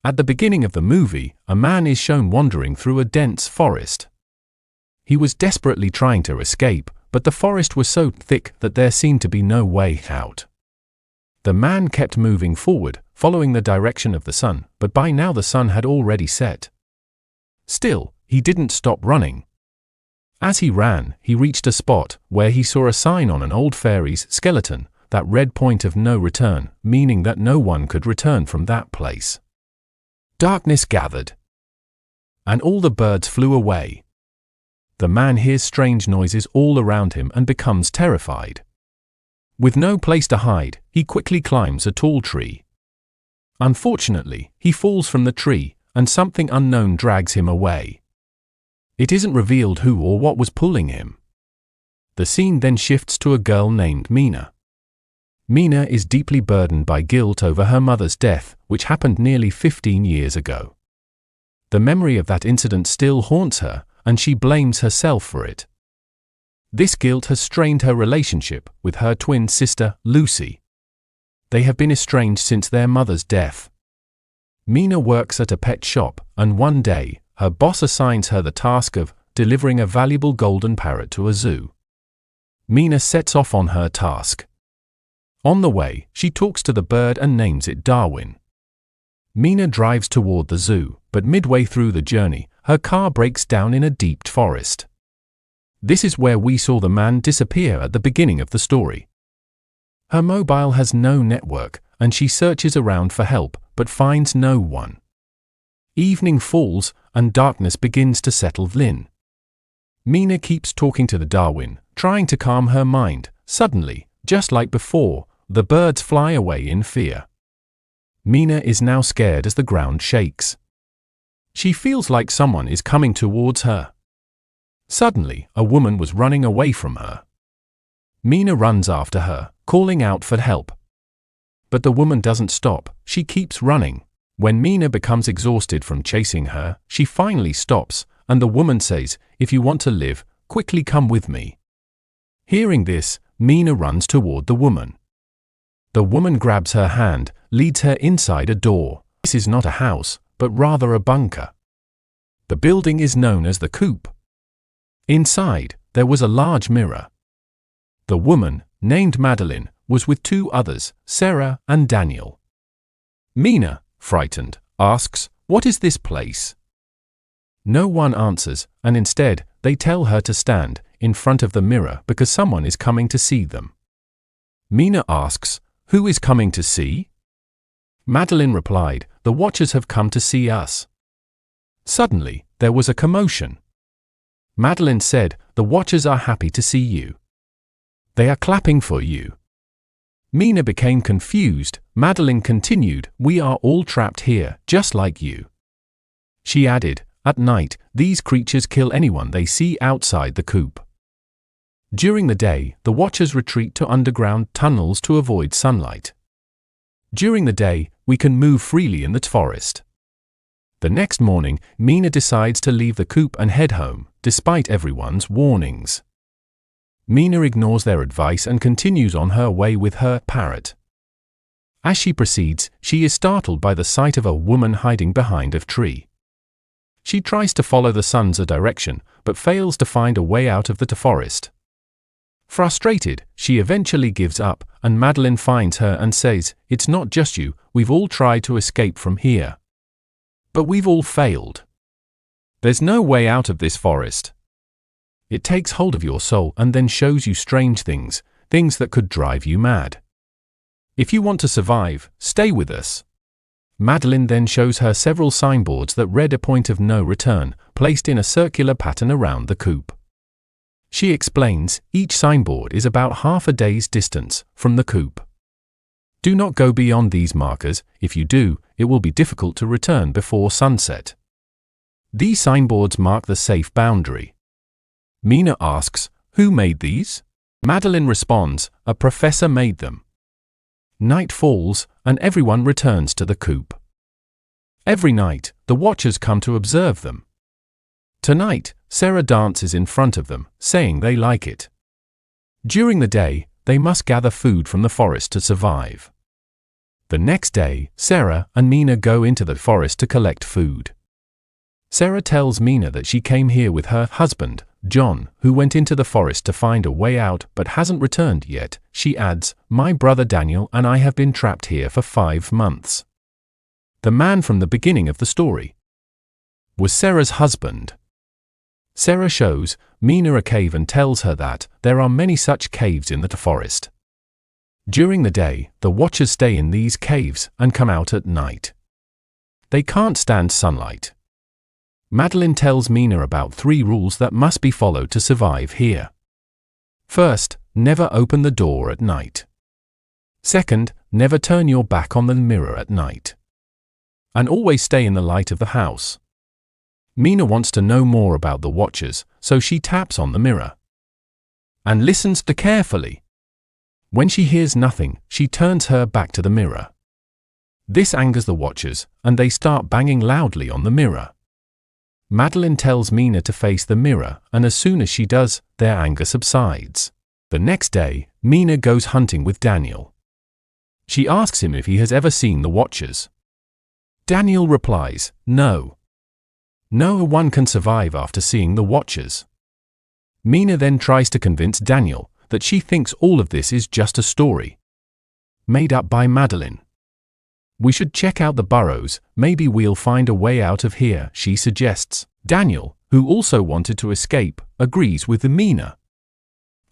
At the beginning of the movie, a man is shown wandering through a dense forest. He was desperately trying to escape, but the forest was so thick that there seemed to be no way out. The man kept moving forward, following the direction of the sun, but by now the sun had already set. Still, he didn't stop running. As he ran, he reached a spot where he saw a sign on an old fairy's skeleton that read "point of no return," meaning that no one could return from that place. Darkness gathered, and all the birds flew away. The man hears strange noises all around him and becomes terrified. With no place to hide, he quickly climbs a tall tree. Unfortunately, he falls from the tree, and something unknown drags him away. It isn't revealed who or what was pulling him. The scene then shifts to a girl named Mina. Mina is deeply burdened by guilt over her mother's death, which happened nearly 15 years ago. The memory of that incident still haunts her, and she blames herself for it. This guilt has strained her relationship with her twin sister, Lucy. They have been estranged since their mother's death. Mina works at a pet shop, and one day, her boss assigns her the task of delivering a valuable golden parrot to a zoo. Mina sets off on her task. On the way, she talks to the bird and names it Darwin. Mina drives toward the zoo, but midway through the journey, her car breaks down in a deep forest. This is where we saw the man disappear at the beginning of the story. Her mobile has no network, and she searches around for help, but finds no one. Evening falls, and darkness begins to settle in. Mina keeps talking to the Darwin, trying to calm her mind. Suddenly, just like before, the birds fly away in fear. Mina is now scared as the ground shakes. She feels like someone is coming towards her. Suddenly, a woman was running away from her. Mina runs after her, calling out for help. But the woman doesn't stop, she keeps running. When Mina becomes exhausted from chasing her, she finally stops, and the woman says, "If you want to live, quickly come with me." Hearing this, Mina runs toward the woman. The woman grabs her hand, leads her inside a door. This is not a house, but rather a bunker. The building is known as the coop. Inside, there was a large mirror. The woman, named Madeline, was with two others, Sarah and Daniel. Mina, frightened, asks, "What is this place?" No one answers, and instead, they tell her to stand in front of the mirror because someone is coming to see them. Mina asks, "Who is coming to see?" Madeline replied, "The watchers have come to see us." Suddenly, there was a commotion. Madeline said, "The watchers are happy to see you. They are clapping for you." Mina became confused. Madeline continued, "We are all trapped here, just like you." She added, "At night, these creatures kill anyone they see outside the coop. During the day, the watchers retreat to underground tunnels to avoid sunlight. During the day, we can move freely in the forest." The next morning, Mina decides to leave the coop and head home, despite everyone's warnings. Mina ignores their advice and continues on her way with her parrot. As she proceeds, she is startled by the sight of a woman hiding behind a tree. She tries to follow the sun's direction, but fails to find a way out of the forest. Frustrated, she eventually gives up, and Madeline finds her and says, "It's not just you, we've all tried to escape from here. But we've all failed. There's no way out of this forest. It takes hold of your soul and then shows you strange things, things that could drive you mad. If you want to survive, stay with us." Madeline then shows her several signboards that read "A point of no return," placed in a circular pattern around the coop. She explains, each signboard is about half a day's distance from the coop. Do not go beyond these markers. If you do, it will be difficult to return before sunset. These signboards mark the safe boundary. Mina asks, "Who made these?" Madeline responds, "A professor made them." Night falls, and everyone returns to the coop. Every night, the watchers come to observe them. Tonight, Sarah dances in front of them, saying they like it. During the day, they must gather food from the forest to survive. The next day, Sarah and Mina go into the forest to collect food. Sarah tells Mina that she came here with her husband, John, who went into the forest to find a way out but hasn't returned yet. She adds, "My brother Daniel and I have been trapped here for 5 months." The man from the beginning of the story was Sarah's husband. Sarah shows Mina a cave and tells her that there are many such caves in the forest. During the day, the watchers stay in these caves and come out at night. They can't stand sunlight. Madeline tells Mina about 3 rules that must be followed to survive here. First, never open the door at night. Second, never turn your back on the mirror at night. And always stay in the light of the house. Mina wants to know more about the watchers, so she taps on the mirror and listens carefully. When she hears nothing, she turns her back to the mirror. This angers the watchers, and they start banging loudly on the mirror. Madeline tells Mina to face the mirror, and as soon as she does, their anger subsides. The next day, Mina goes hunting with Daniel. She asks him if he has ever seen the watchers. Daniel replies, "No. No one can survive after seeing the watchers." Mina then tries to convince Daniel that she thinks all of this is just a story made up by Madeline. "We should check out the burrows, maybe we'll find a way out of here," she suggests. Daniel, who also wanted to escape, agrees with Mina.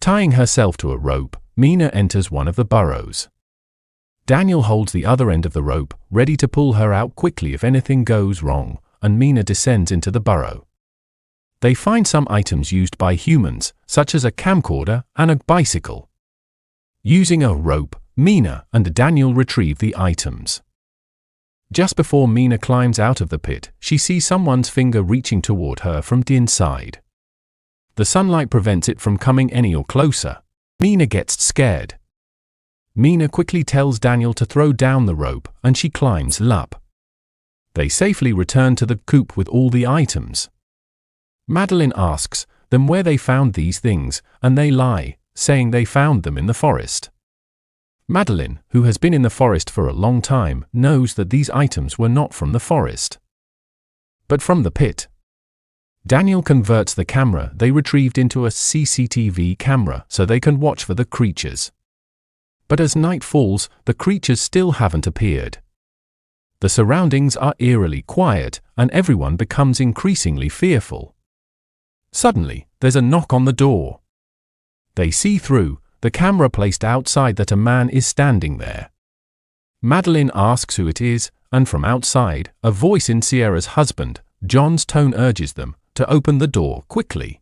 Tying herself to a rope, Mina enters one of the burrows. Daniel holds the other end of the rope, ready to pull her out quickly if anything goes wrong, and Mina descends into the burrow. They find some items used by humans, such as a camcorder and a bicycle. Using a rope, Mina and Daniel retrieve the items. Just before Mina climbs out of the pit, she sees someone's finger reaching toward her from the inside. The sunlight prevents it from coming any closer. Mina gets scared. Mina quickly tells Daniel to throw down the rope, and she climbs up. They safely return to the coop with all the items. Madeline asks them where they found these things, and they lie, saying they found them in the forest. Madeline, who has been in the forest for a long time, knows that these items were not from the forest, but from the pit. Daniel converts the camera they retrieved into a CCTV camera so they can watch for the creatures. But as night falls, the creatures still haven't appeared. The surroundings are eerily quiet, and everyone becomes increasingly fearful. Suddenly, there's a knock on the door. They see through the camera placed outside that a man is standing there. Madeline asks who it is, and from outside, a voice in Sierra's husband, John's tone urges them to open the door quickly.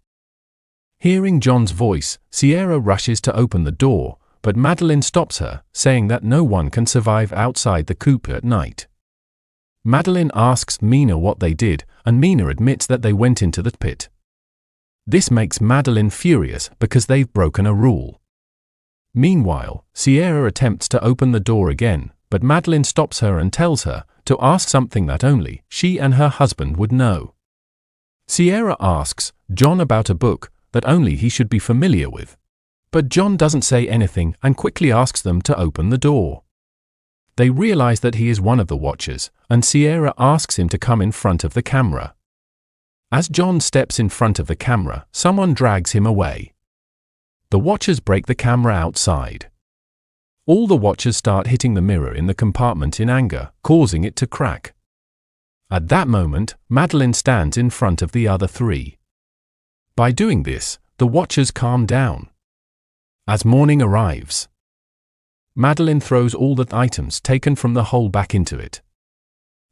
Hearing John's voice, Sierra rushes to open the door, but Madeline stops her, saying that no one can survive outside the coop at night. Madeline asks Mina what they did, and Mina admits that they went into the pit. This makes Madeline furious because they've broken a rule. Meanwhile, Sierra attempts to open the door again, but Madeline stops her and tells her to ask something that only she and her husband would know. Sierra asks John about a book that only he should be familiar with, but John doesn't say anything and quickly asks them to open the door. They realize that he is one of the watchers, and Sierra asks him to come in front of the camera. As John steps in front of the camera, someone drags him away. The watchers break the camera outside. All the watchers start hitting the mirror in the compartment in anger, causing it to crack. At that moment, Madeline stands in front of the other 3. By doing this, the watchers calm down. As morning arrives, Madeline throws all the items taken from the hole back into it.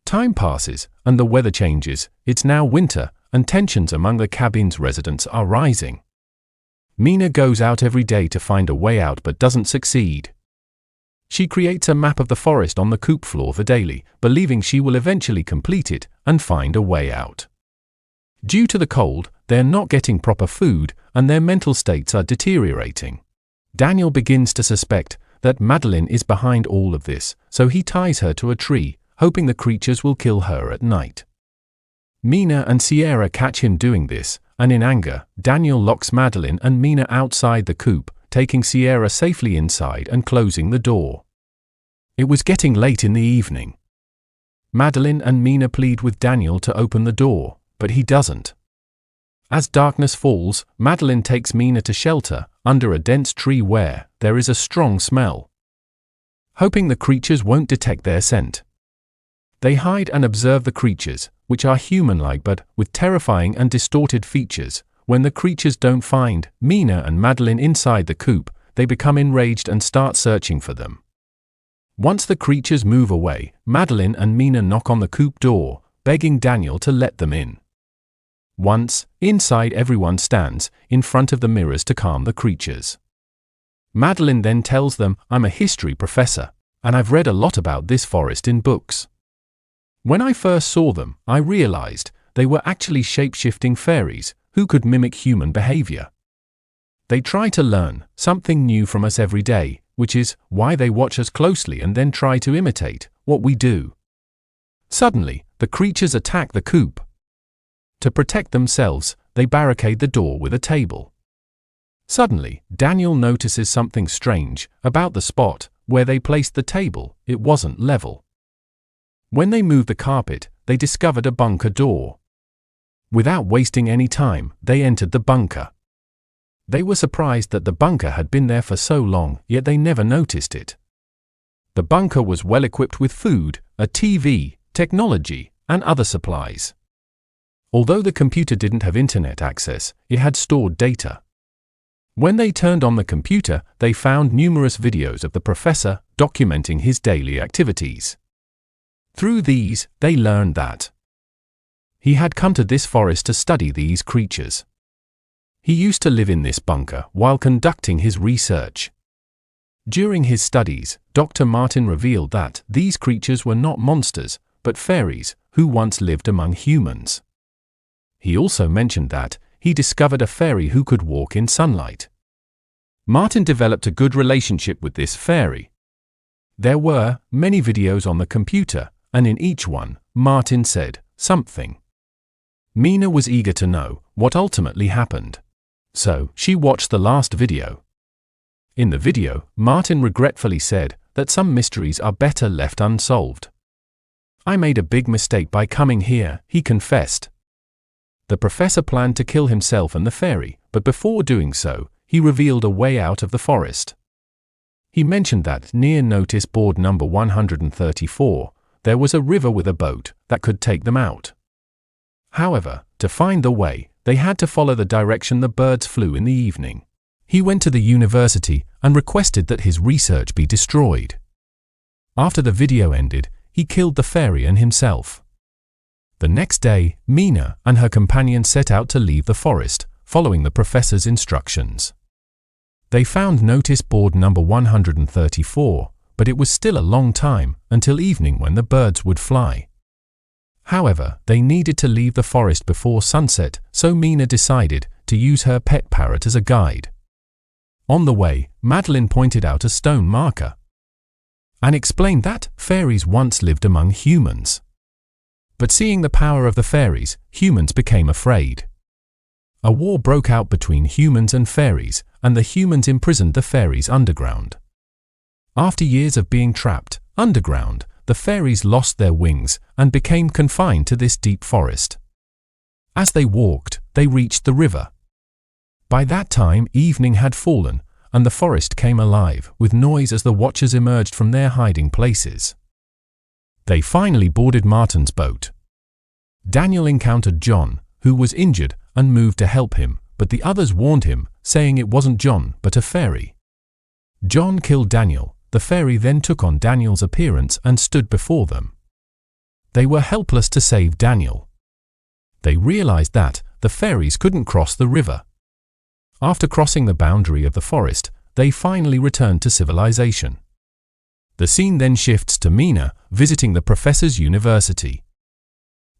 Time passes, and the weather changes. It's now winter, and tensions among the cabin's residents are rising. Mina goes out every day to find a way out but doesn't succeed. She creates a map of the forest on the coop floor daily, believing she will eventually complete it and find a way out. Due to the cold, they're not getting proper food, and their mental states are deteriorating. Daniel begins to suspect that Madeline is behind all of this, so he ties her to a tree, hoping the creatures will kill her at night. Mina and Sierra catch him doing this, and in anger, Daniel locks Madeline and Mina outside the coop, taking Sierra safely inside and closing the door. It was getting late in the evening. Madeline and Mina plead with Daniel to open the door, but he doesn't. As darkness falls, Madeline takes Mina to shelter under a dense tree where there is a strong smell. Hoping the creatures won't detect their scent, they hide and observe the creatures, which are human-like but with terrifying and distorted features. When the creatures don't find Mina and Madeline inside the coop, they become enraged and start searching for them. Once the creatures move away, Madeline and Mina knock on the coop door, begging Daniel to let them in. Once inside, everyone stands in front of the mirrors to calm the creatures. Madeline then tells them, "I'm a history professor, and I've read a lot about this forest in books. When I first saw them, I realized they were actually shape-shifting fairies who could mimic human behavior. They try to learn something new from us every day, which is why they watch us closely and then try to imitate what we do." Suddenly, the creatures attack the coop. To protect themselves, they barricade the door with a table. Suddenly, Daniel notices something strange about the spot where they placed the table. It wasn't level. When they moved the carpet, they discovered a bunker door. Without wasting any time, they entered the bunker. They were surprised that the bunker had been there for so long, yet they never noticed it. The bunker was well equipped with food, a TV, technology, and other supplies. Although the computer didn't have internet access, it had stored data. When they turned on the computer, they found numerous videos of the professor documenting his daily activities. Through these, they learned that he had come to this forest to study these creatures. He used to live in this bunker while conducting his research. During his studies, Dr. Martin revealed that these creatures were not monsters, but fairies who once lived among humans. He also mentioned that he discovered a fairy who could walk in sunlight. Martin developed a good relationship with this fairy. There were many videos on the computer, and in each one, Martin said something. Mina was eager to know what ultimately happened. So, she watched the last video. In the video, Martin regretfully said that some mysteries are better left unsolved. "I made a big mistake by coming here," he confessed. The professor planned to kill himself and the fairy, but before doing so, he revealed a way out of the forest. He mentioned that near notice board number 134, there was a river with a boat that could take them out. However, to find the way, they had to follow the direction the birds flew in the evening. He went to the university and requested that his research be destroyed. After the video ended, he killed the fairy and himself. The next day, Mina and her companion set out to leave the forest, following the professor's instructions. They found notice board number 134, but it was still a long time until evening when the birds would fly. However, they needed to leave the forest before sunset, so Mina decided to use her pet parrot as a guide. On the way, Madeline pointed out a stone marker and explained that fairies once lived among humans. But seeing the power of the fairies, humans became afraid. A war broke out between humans and fairies, and the humans imprisoned the fairies underground. After years of being trapped underground, the fairies lost their wings and became confined to this deep forest. As they walked, they reached the river. By that time, evening had fallen, and the forest came alive with noise as the watchers emerged from their hiding places. They finally boarded Martin's boat. Daniel encountered John, who was injured, and moved to help him, but the others warned him, saying it wasn't John, but a fairy. John killed Daniel. The fairy then took on Daniel's appearance and stood before them. They were helpless to save Daniel. They realized that the fairies couldn't cross the river. After crossing the boundary of the forest, they finally returned to civilization. The scene then shifts to Mina visiting the professor's university.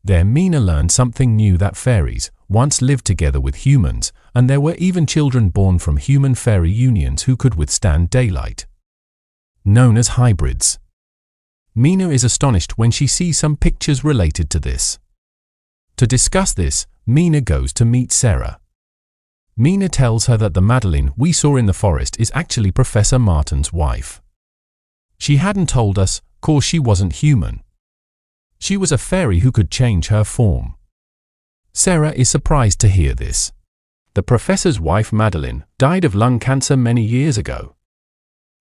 There Mina learned something new, that fairies once lived together with humans, and there were even children born from human-fairy unions who could withstand daylight, known as hybrids. Mina is astonished when she sees some pictures related to this. To discuss this, Mina goes to meet Sarah. Mina tells her that the Madeline we saw in the forest is actually Professor Martin's wife. She hadn't told us, 'cause she wasn't human. She was a fairy who could change her form. Sarah is surprised to hear this. The professor's wife Madeline died of lung cancer many years ago.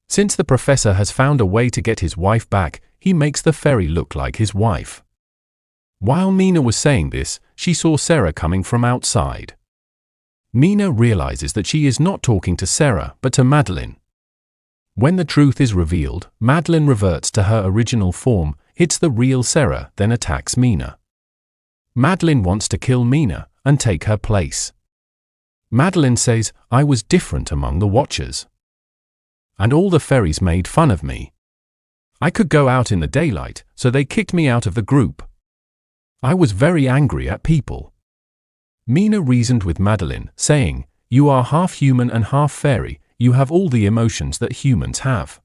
Since the professor has found a way to get his wife back, he makes the fairy look like his wife. While Mina was saying this, she saw Sarah coming from outside. Mina realizes that she is not talking to Sarah but to Madeline. When the truth is revealed, Madeline reverts to her original form, hits the real Sarah, then attacks Mina. Madeline wants to kill Mina and take her place. Madeline says, "I was different among the Watchers. And all the fairies made fun of me. I could go out in the daylight, so they kicked me out of the group. I was very angry at people." Mina reasoned with Madeline, saying, "You are half human and half fairy, you have all the emotions that humans have.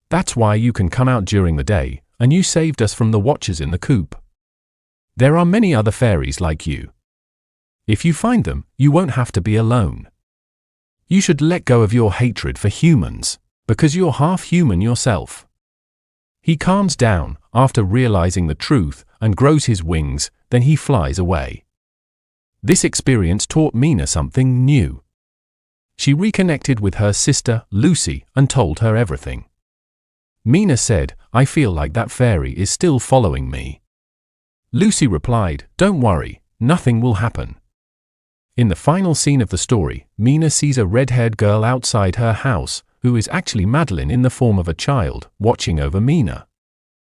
That's why you can come out during the day, and you saved us from the Watchers in the coop. There are many other fairies like you. If you find them, you won't have to be alone. You should let go of your hatred for humans, because you're half human yourself." He calms down after realizing the truth and grows his wings, then he flies away. This experience taught Mina something new. She reconnected with her sister, Lucy, and told her everything. Mina said, "I feel like that fairy is still following me." Lucy replied, "Don't worry, nothing will happen." In the final scene of the story, Mina sees a red-haired girl outside her house, who is actually Madeline in the form of a child, watching over Mina.